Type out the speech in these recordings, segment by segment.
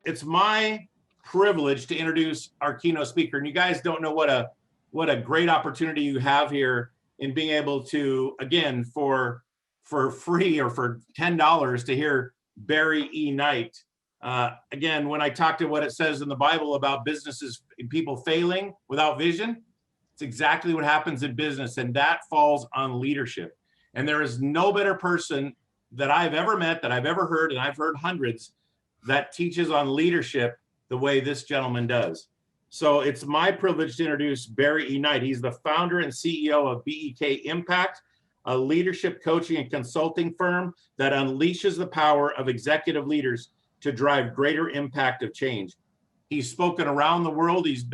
it's my privilege to introduce our keynote speaker. And you guys don't know what a great opportunity you have here in being able to, again, for free or for $10 to hear Barry E. Knight. Again, when I talk to what it says in the Bible about businesses, people failing without vision, it's exactly what happens in business, and that falls on leadership. And there is no better person that I've ever met, that I've ever heard, and I've heard hundreds, that teaches on leadership the way this gentleman does. So it's my privilege to introduce Barry E. Knight. He's the founder and CEO of BEK Impact, a leadership coaching and consulting firm that unleashes the power of executive leaders to drive greater impact of change. He's spoken around the world. He's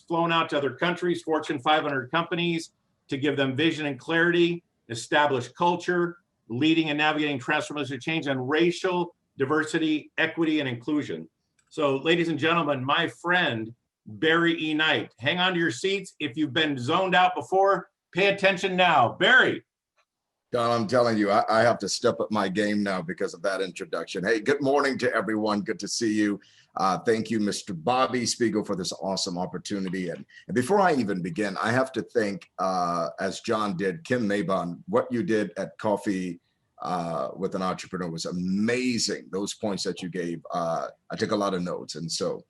flown out to other countries, Fortune 500 companies, to give them vision and clarity, establish culture, leading and navigating transformational change, and racial diversity, equity, and inclusion. So, ladies and gentlemen, my friend, Barry E. Knight. Hang on to your seats. If you've been zoned out before, pay attention now. Barry. Don, I'm telling you, I have to step up my game now because of that introduction. Hey, good morning to everyone. Good to see you. Thank you, Mr. Bobby Spiegel, for this awesome opportunity. And before I even begin, I have to thank, as John did, Kim Mabon. What you did at Coffee with an Entrepreneur was amazing. Those points that you gave, I took a lot of notes. And so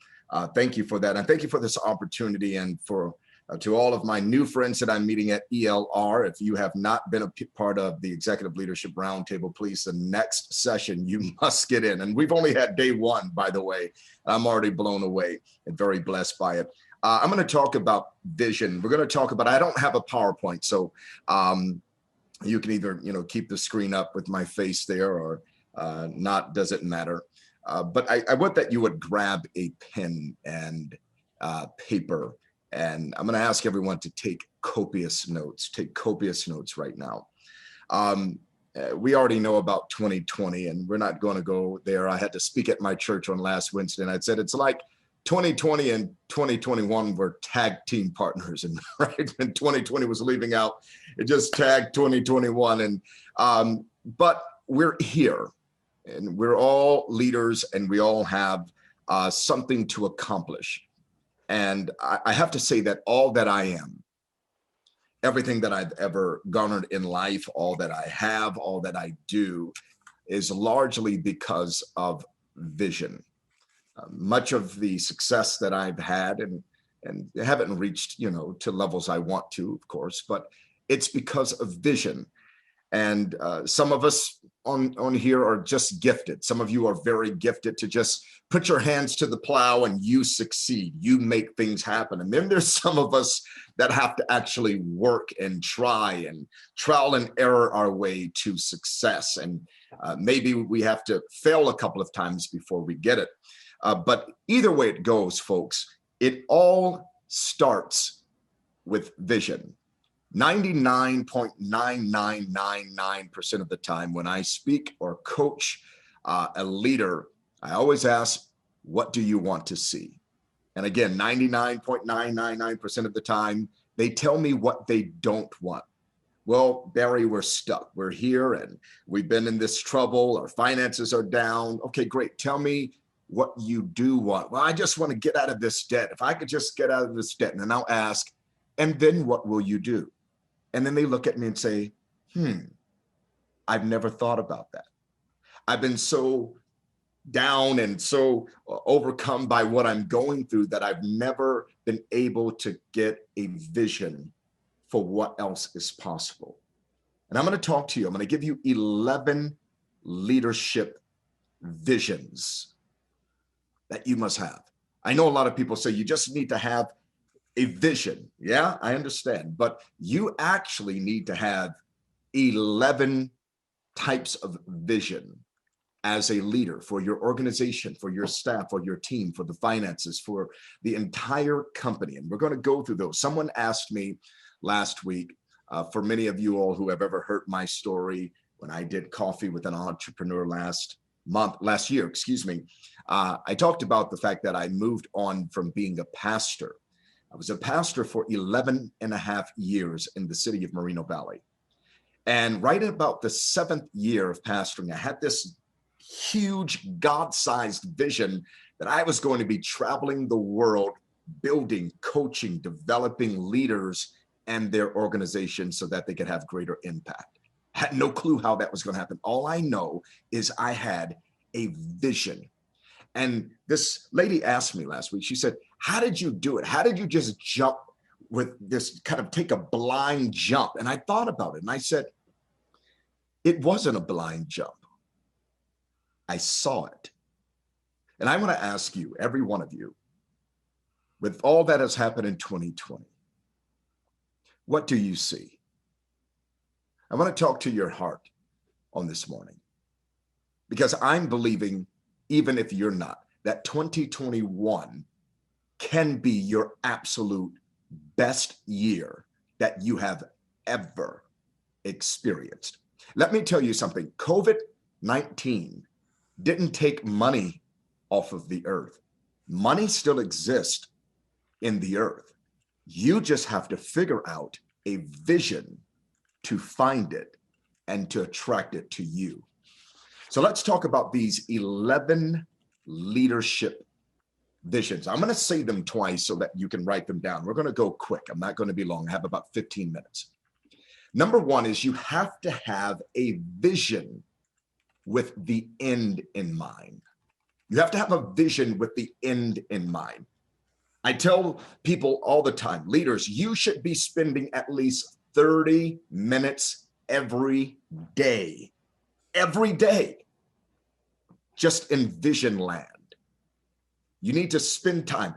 thank you for that. And thank you for this opportunity, and for to all of my new friends that I'm meeting at ELR. If you have not been a part of the Executive Leadership Roundtable, please, the next session, you must get in. And we've only had day one, by the way. I'm already blown away and very blessed by it. I'm going to talk about vision. We're going to talk about, I don't have a PowerPoint, so you can either, keep the screen up with my face there or not, doesn't matter. But I want that you would grab a pen and paper. And I'm going to ask everyone to take copious notes right now. We already know about 2020, and we're not going to go there. I had to speak at my church on last Wednesday, and I said it's like 2020 and 2021 were tag team partners, and right when 2020 was leaving out, it just tagged 2021. And but we're here, and we're all leaders, and we all have something to accomplish. And I have to say that all that I am, everything that I've ever garnered in life, all that I have, all that I do, is largely because of vision. Much of the success that I've had, and haven't reached, to levels I want to, of course, but it's because of vision. And some of us on here are just gifted. Some of you are very gifted to just put your hands to the plow and you succeed. You make things happen. And then there's some of us that have to actually work and try and trial and error our way to success. And maybe we have to fail a couple of times before we get it. But either way it goes, folks, it all starts with vision. 99.9999% of the time when I speak or coach a leader, I always ask, what do you want to see? And again, 99.999% of the time, they tell me what they don't want. Well, Barry, we're stuck. We're here and we've been in this trouble. Our finances are down. Okay, great. Tell me what you do want. Well, I just want to get out of this debt. If I could just get out of this debt. And then I'll ask, and then what will you do? And then they look at me and say, I've never thought about that. I've been so down and so overcome by what I'm going through that I've never been able to get a vision for what else is possible. And I'm going to talk to you. I'm going to give you 11 leadership visions that you must have. I know a lot of people say you just need to have a vision. Yeah, I understand. But you actually need to have 11 types of vision as a leader for your organization, for your staff, for your team, for the finances, for the entire company. And we're going to go through those. Someone asked me last week, for many of you all who have ever heard my story, when I did Coffee with an Entrepreneur last year, I talked about the fact that I moved on from being a pastor. I was a pastor for 11 and a half years in the city of Moreno Valley. And right about the 7th year of pastoring, I had this huge God-sized vision that I was going to be traveling the world, building, coaching, developing leaders and their organizations so that they could have greater impact. I had no clue how that was going to happen. All I know is I had a vision. And this lady asked me last week, she said, how did you do it? How did you just jump with this, kind of take a blind jump? And I thought about it and I said, it wasn't a blind jump. I saw it. And I want to ask you, every one of you, with all that has happened in 2020, what do you see? I want to talk to your heart on this morning, because I'm believing, even if you're not, that 2021 can be your absolute best year that you have ever experienced. Let me tell you something. COVID-19 didn't take money off of the earth. Money still exists in the earth. You just have to figure out a vision to find it and to attract it to you. So let's talk about these 11 leadership visions. I'm going to say them twice so that you can write them down. We're going to go quick. I'm not going to be long. I have about 15 minutes. Number one is you have to have a vision with the end in mind. You have to have a vision with the end in mind. I tell people all the time, leaders, you should be spending at least 30 minutes every day, just in vision land. You need to spend time.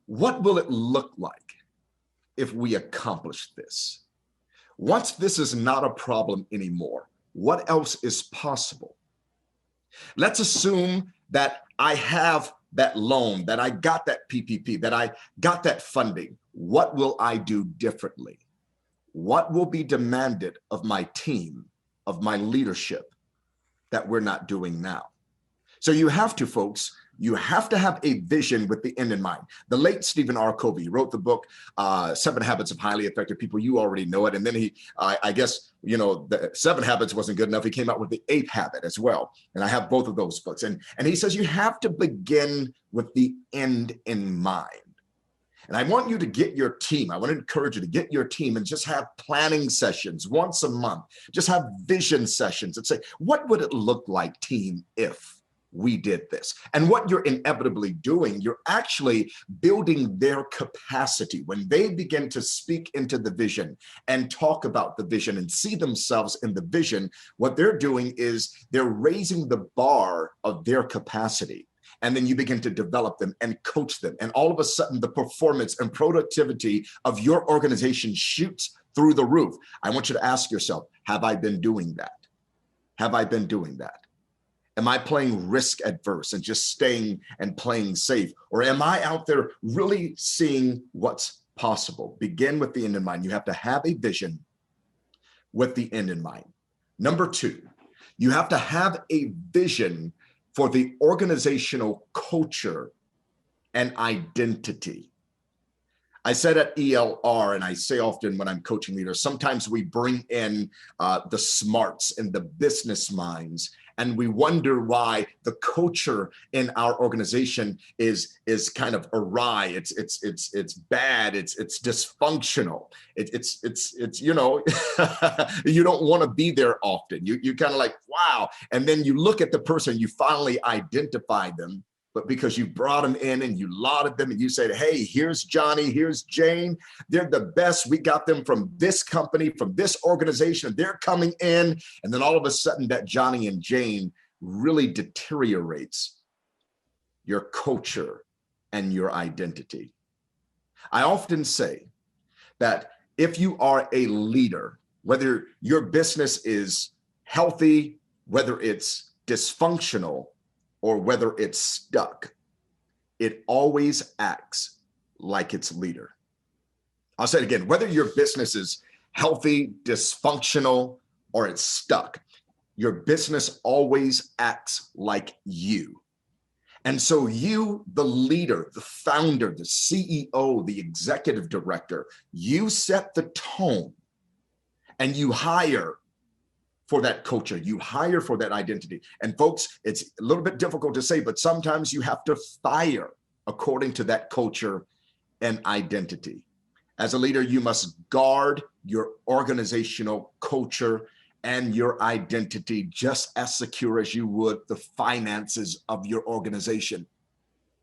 What will it look like if we accomplish this? Once this is not a problem anymore, what else is possible? Let's assume that I have that loan, that I got that PPP, that I got that funding. What will I do differently? What will be demanded of my team, of my leadership, that we're not doing now? So you have to, folks, you have to have a vision with the end in mind. The late Stephen R. Covey wrote the book, 7 Habits of Highly Effective People. You already know it. And then he, I guess, you know, the 7 Habits wasn't good enough. He came out with the 8th Habit as well. And I have both of those books. And he says you have to begin with the end in mind. And I want you to get your team. I want to encourage you to get your team and just have planning sessions once a month. Just have vision sessions and say, what would it look like, team, if we did this? And what you're inevitably doing, you're actually building their capacity. When they begin to speak into the vision and talk about the vision and see themselves in the vision, what they're doing is they're raising the bar of their capacity. And then you begin to develop them and coach them. And all of a sudden, the performance and productivity of your organization shoots through the roof. I want you to ask yourself, have I been doing that? Have I been doing that? Am I playing risk adverse and just staying and playing safe? Or am I out there really seeing what's possible? Begin with the end in mind. You have to have a vision with the end in mind. Number 2, you have to have a vision for the organizational culture and identity. I said at ELR, and I say often when I'm coaching leaders, sometimes we bring in the smarts and the business minds, and we wonder why the culture in our organization is kind of awry. It's bad. It's dysfunctional. It's you know, you don't want to be there often. You kind of like, wow. And then you look at the person, you finally identify them. But because you brought them in and you lauded them and you said, hey, here's Johnny, here's Jane. They're the best. We got them from this company, from this organization. They're coming in. And then all of a sudden that Johnny and Jane really deteriorates your culture and your identity. I often say that if you are a leader, whether your business is healthy, whether it's dysfunctional, or whether it's stuck, it always acts like its leader. I'll say it again, whether your business is healthy, dysfunctional, or it's stuck, your business always acts like you. And so you, the leader, the founder, the CEO, the executive director, you set the tone and you hire for that culture. You hire for that identity. And folks, it's a little bit difficult to say, but sometimes you have to fire according to that culture and identity. As a leader, you must guard your organizational culture and your identity just as secure as you would the finances of your organization.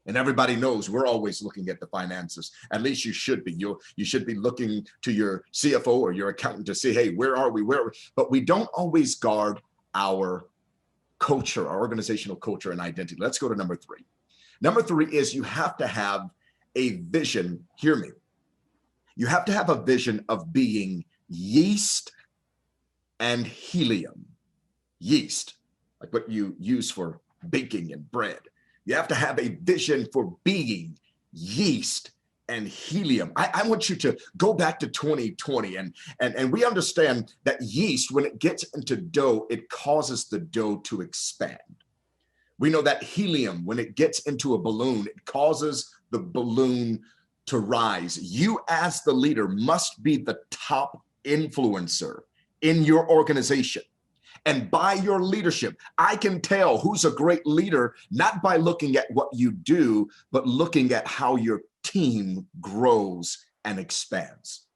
And everybody knows we're always looking at the finances. At least you should be. You should be looking to your CFO or your accountant to say, hey, where are we? Where are we? But we don't always guard our culture, our organizational culture and identity. Let's go to number 3. Number 3 is you have to have a vision. Hear me. You have to have a vision of being yeast and helium. Yeast, like what you use for baking and bread. You have to have a vision for being yeast and helium. I want you to go back to 2020 and we understand that yeast, when it gets into dough, it causes the dough to expand. We know that helium, when it gets into a balloon, it causes the balloon to rise. You as the leader must be the top influencer in your organization. And by your leadership, I can tell who's a great leader, not by looking at what you do, but looking at how your team grows and expands.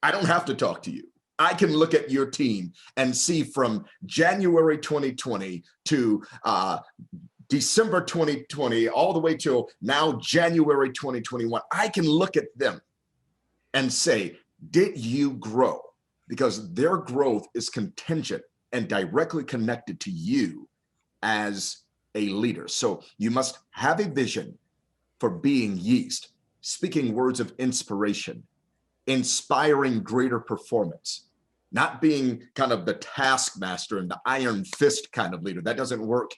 I don't have to talk to you. I can look at your team and see from January 2020 to December 2020, all the way till now, January 2021. I can look at them and say, did you grow? Because their growth is contingent and directly connected to you as a leader. So you must have a vision for being yeast, speaking words of inspiration, inspiring greater performance, not being kind of the taskmaster and the iron fist kind of leader. That doesn't work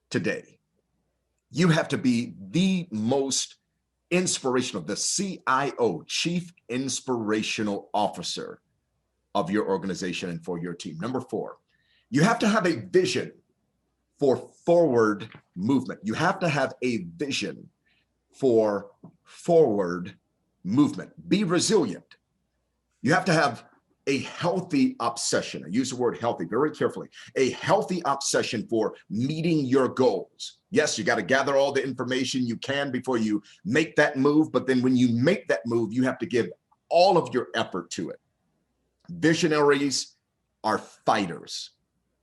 today. You have to be the most inspirational, the CIO, Chief Inspirational Officer of your organization and for your team. Number 4, you have to have a vision for forward movement. You have to have a vision for forward movement. Be resilient. You have to have a healthy obsession. I use the word healthy very carefully. A healthy obsession for meeting your goals. Yes, you got to gather all the information you can before you make that move. But then when you make that move, you have to give all of your effort to it. Visionaries are fighters.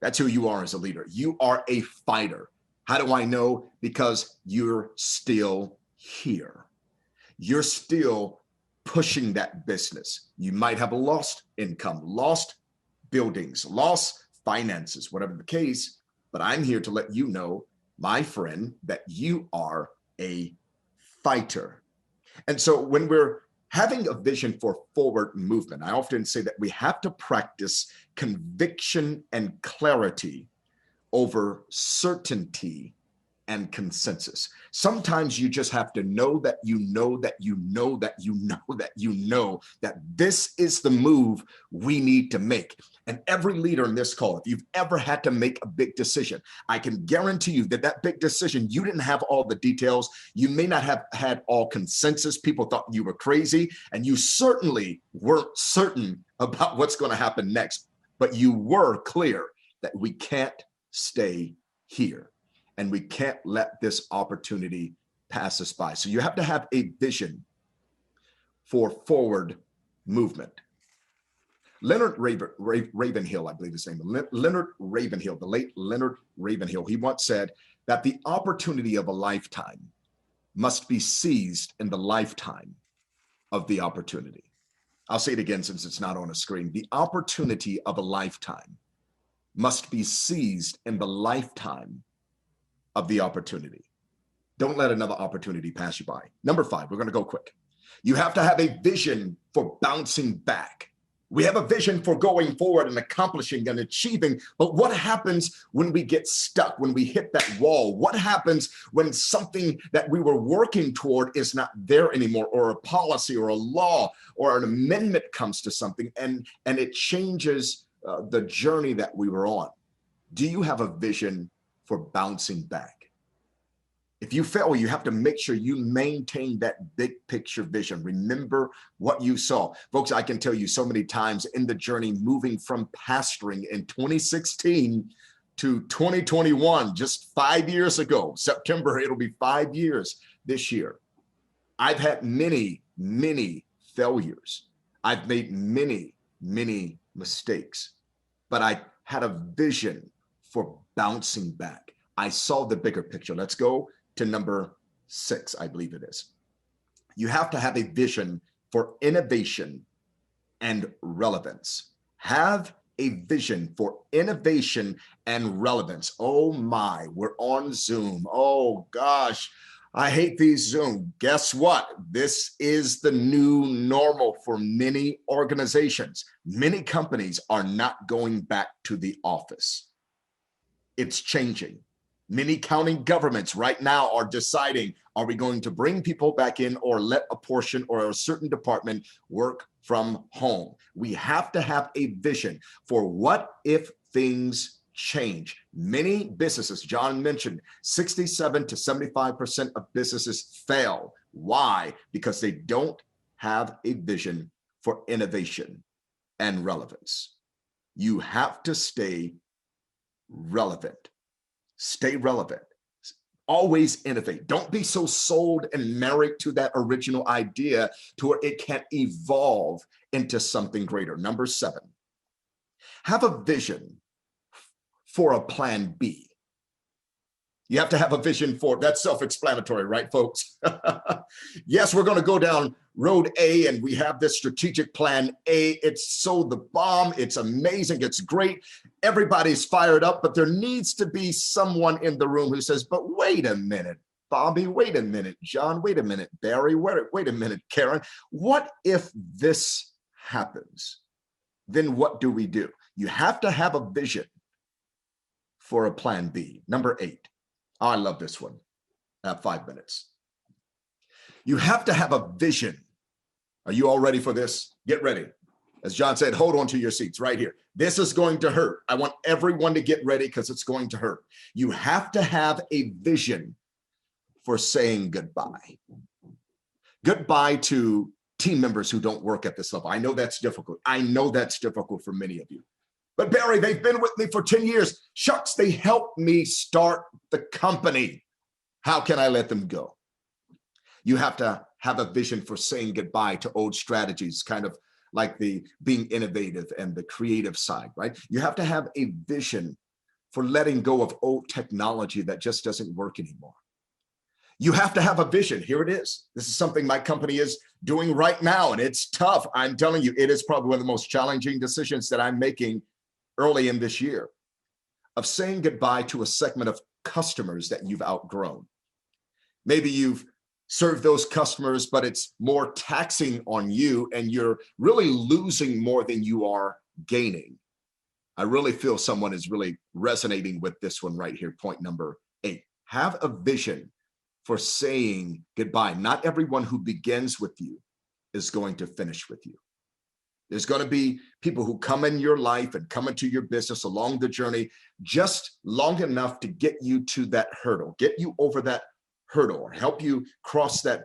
That's who you are as a leader. You are a fighter. How do I know? Because you're still here. You're still pushing that business. You might have lost income, lost buildings, lost finances, whatever the case, but I'm here to let you know, my friend, that you are a fighter. And so when we're having a vision for forward movement, I often say that we have to practice conviction and clarity over certainty and consensus. Sometimes you just have to know that you know that you know that you know that you know that this is the move we need to make. And every leader in this call, if you've ever had to make a big decision, I can guarantee you that that big decision, you didn't have all the details. You may not have had all consensus. People thought you were crazy, and you certainly weren't certain about what's going to happen next. But you were clear that we can't stay here. And we can't let this opportunity pass us by. So you have to have a vision for forward movement. Leonard Ravenhill, I believe his name, Leonard Ravenhill, the late Leonard Ravenhill, he once said that the opportunity of a lifetime must be seized in the lifetime of the opportunity. I'll say it again since it's not on a screen. The opportunity of a lifetime must be seized in the lifetime of the opportunity. Don't let another opportunity pass you by. Number 5, we're going to go quick. You have to have a vision for bouncing back. We have a vision for going forward and accomplishing and achieving, but what happens when we get stuck, when we hit that wall? What happens when something that we were working toward is not there anymore, or a policy or a law or an amendment comes to something and it changes the journey that we were on? Do you have a vision for bouncing back? If you fail, you have to make sure you maintain that big picture vision. Remember what you saw. Folks, I can tell you so many times in the journey moving from pastoring in 2016 to 2021, just 5 years ago, September, it'll be 5 years this year. I've had many, many failures. I've made many, many mistakes, but I had a vision for bouncing back. I saw the bigger picture. Let's go to number 6, I believe it is. You have to have a vision for innovation and relevance. Have a vision for innovation and relevance. Oh my, we're on Zoom. Oh gosh, I hate these Zoom. Guess what? This is the new normal for many organizations. Many companies are not going back to the office. It's changing. Many county governments right now are deciding, are we going to bring people back in or let a portion or a certain department work from home? We have to have a vision for what if things change. Many businesses, John mentioned, 67 to 75% of businesses fail. Why? Because they don't have a vision for innovation and relevance. You have to stay relevant. Stay relevant. Always innovate. Don't be so sold and married to that original idea to where it can't evolve into something greater. Number 7, have a vision for a plan B. You have to have a vision for, that's self-explanatory, right, folks? Yes, we're going to go down road A and we have this strategic plan A. It's so the bomb. It's amazing. It's great. Everybody's fired up, but there needs to be someone in the room who says, but wait a minute, Bobby, wait a minute, John, wait a minute, Barry, wait a minute, Karen. What if this happens? Then what do we do? You have to have a vision for a plan B. Number 8. Oh, I love this one. I have 5 minutes. You have to have a vision. Are you all ready for this? Get ready. As John said, hold on to your seats right here. This is going to hurt. I want everyone to get ready because it's going to hurt. You have to have a vision for saying goodbye. Goodbye to team members who don't work at this level. I know that's difficult. I know that's difficult for many of you. But Barry, they've been with me for 10 years. Shucks, they helped me start the company. How can I let them go? You have to have a vision for saying goodbye to old strategies, kind of like the being innovative and the creative side, right? You have to have a vision for letting go of old technology that just doesn't work anymore. You have to have a vision. Here it is. This is something my company is doing right now, and it's tough. I'm telling you, it is probably one of the most challenging decisions that I'm making early in this year, of saying goodbye to a segment of customers that you've outgrown. Maybe you've served those customers, but it's more taxing on you and you're really losing more than you are gaining. I really feel someone is really resonating with this one right here. Point number 8, have a vision for saying goodbye. Not everyone who begins with you is going to finish with you. There's going to be people who come in your life and come into your business along the journey just long enough to get you to that hurdle, get you over that hurdle, or help you cross that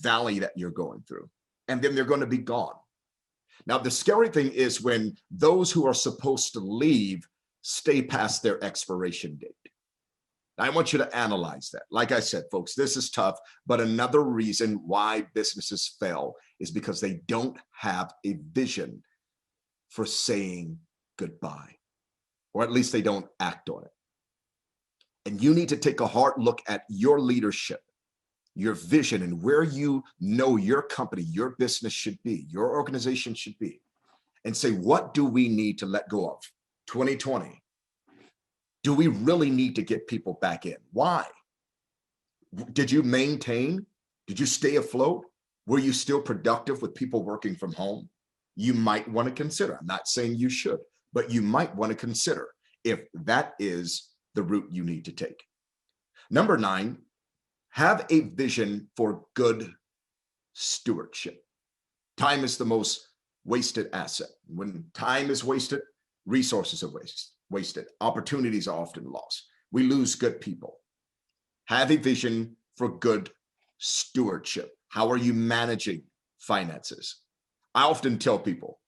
valley that you're going through. And then they're going to be gone. Now, the scary thing is when those who are supposed to leave stay past their expiration date. I want you to analyze that. Like I said, folks, this is tough, but another reason why businesses fail is because they don't have a vision for saying goodbye, or at least they don't act on it. And you need to take a hard look at your leadership, your vision, and where you know your company, your business should be, your organization should be, and say, what do we need to let go of? 2020. Do we really need to get people back in? Why? Did you maintain? Did you stay afloat? Were you still productive with people working from home? You might want to consider. I'm not saying you should, but you might want to consider if that is the route you need to take. Number 9, have a vision for good stewardship. Time is the most wasted asset. When time is wasted, resources are wasted. Opportunities are often lost. We lose good people. Have a vision for good stewardship. How are you managing finances? I often tell people,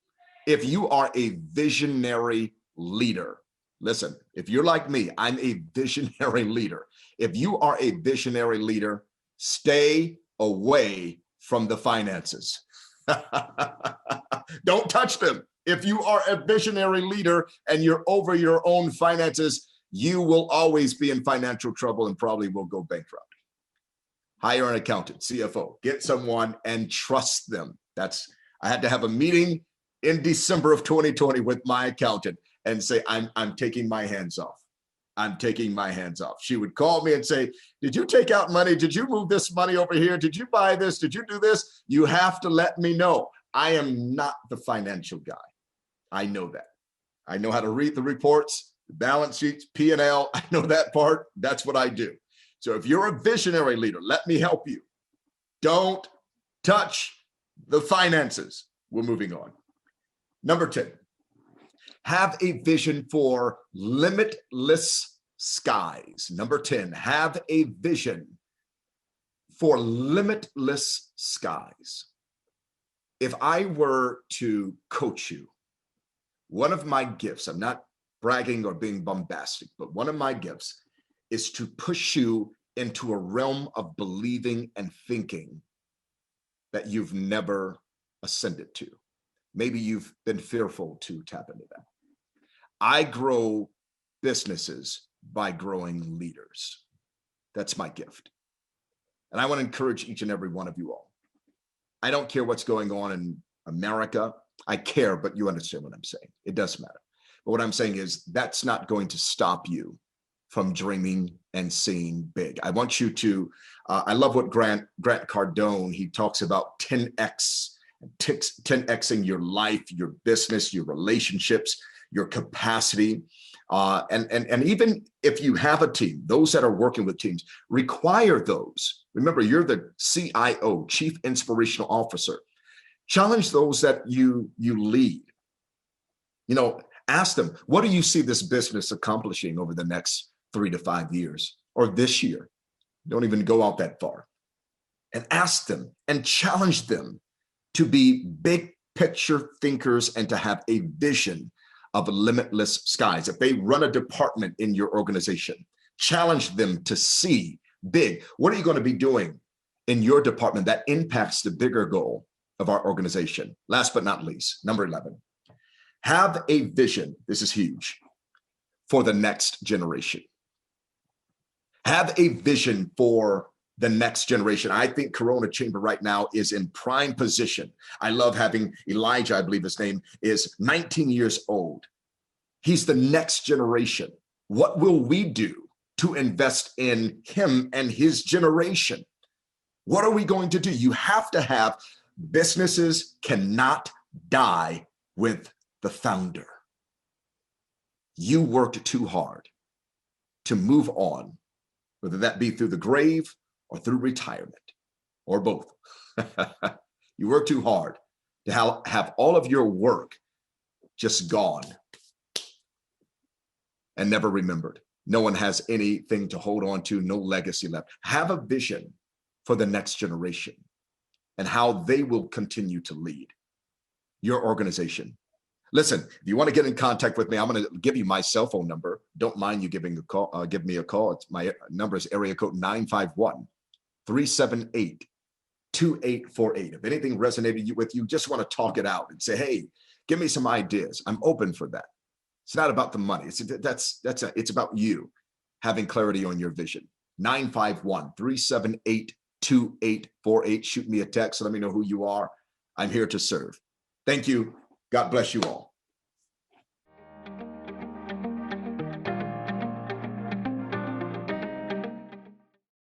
if you are a visionary leader, listen, if you're like me, I'm a visionary leader. If you are a visionary leader, stay away from the finances. Don't touch them. If you are a visionary leader and you're over your own finances, you will always be in financial trouble and probably will go bankrupt. Hire an accountant, CFO, get someone and trust them. I had to have a meeting in December of 2020 with my accountant and say, I'm taking my hands off. I'm taking my hands off. She would call me and say, did you take out money? Did you move this money over here? Did you buy this? Did you do this? You have to let me know. I am not the financial guy. I know that. I know how to read the reports, the balance sheets, P&L. I know that part. That's what I do. So if you're a visionary leader, let me help you. Don't touch the finances. We're moving on. Number 10, have a vision for limitless skies. Number 10, have a vision for limitless skies. If I were to coach you, one of my gifts, I'm not bragging or being bombastic, but one of my gifts is to push you into a realm of believing and thinking that you've never ascended to. Maybe you've been fearful to tap into that. I grow businesses by growing leaders. That's my gift. And I want to encourage each and every one of you all. I don't care what's going on in America. I care, but you understand what I'm saying. It does matter. But what I'm saying is that's not going to stop you from dreaming and seeing big. I want you to, I love what Grant Cardone, he talks about 10xing your life, your business, your relationships, your capacity. And even if you have a team, those that are working with teams, require those. Remember, you're the CIO, Chief Inspirational Officer. Challenge those that you lead. You know, ask them, what do you see this business accomplishing over the next 3 to 5 years or this year? Don't even go out that far. And ask them and challenge them to be big picture thinkers and to have a vision of limitless skies. If they run a department in your organization, challenge them to see big. What are you going to be doing in your department that impacts the bigger goal of our organization? Last but not least, number 11, have a vision. This is huge, for the next generation. Have a vision for the next generation. I think Corona Chamber right now is in prime position. I love having Elijah, I believe his name is 19 years old. He's the next generation. What will we do to invest in him and his generation? What are we going to do? You have to have, businesses cannot die with the founder. You worked too hard to move on, whether that be through the grave or through retirement, or both. You work too hard to have all of your work just gone and never remembered. No one has anything to hold on to, no legacy left. Have a vision for the next generation and how they will continue to lead your organization. Listen, if you want to get in contact with me, I'm going to give you my cell phone number. Don't mind you giving a call. Give me a call. It's my number is area code 951-378-2848. If anything resonated with you, just want to talk it out and say, hey, give me some ideas. I'm open for that. It's not about the money. It's about you having clarity on your vision. 951-378-2848. Shoot me a text. Let me know who you are. I'm here to serve. Thank you. God bless you all.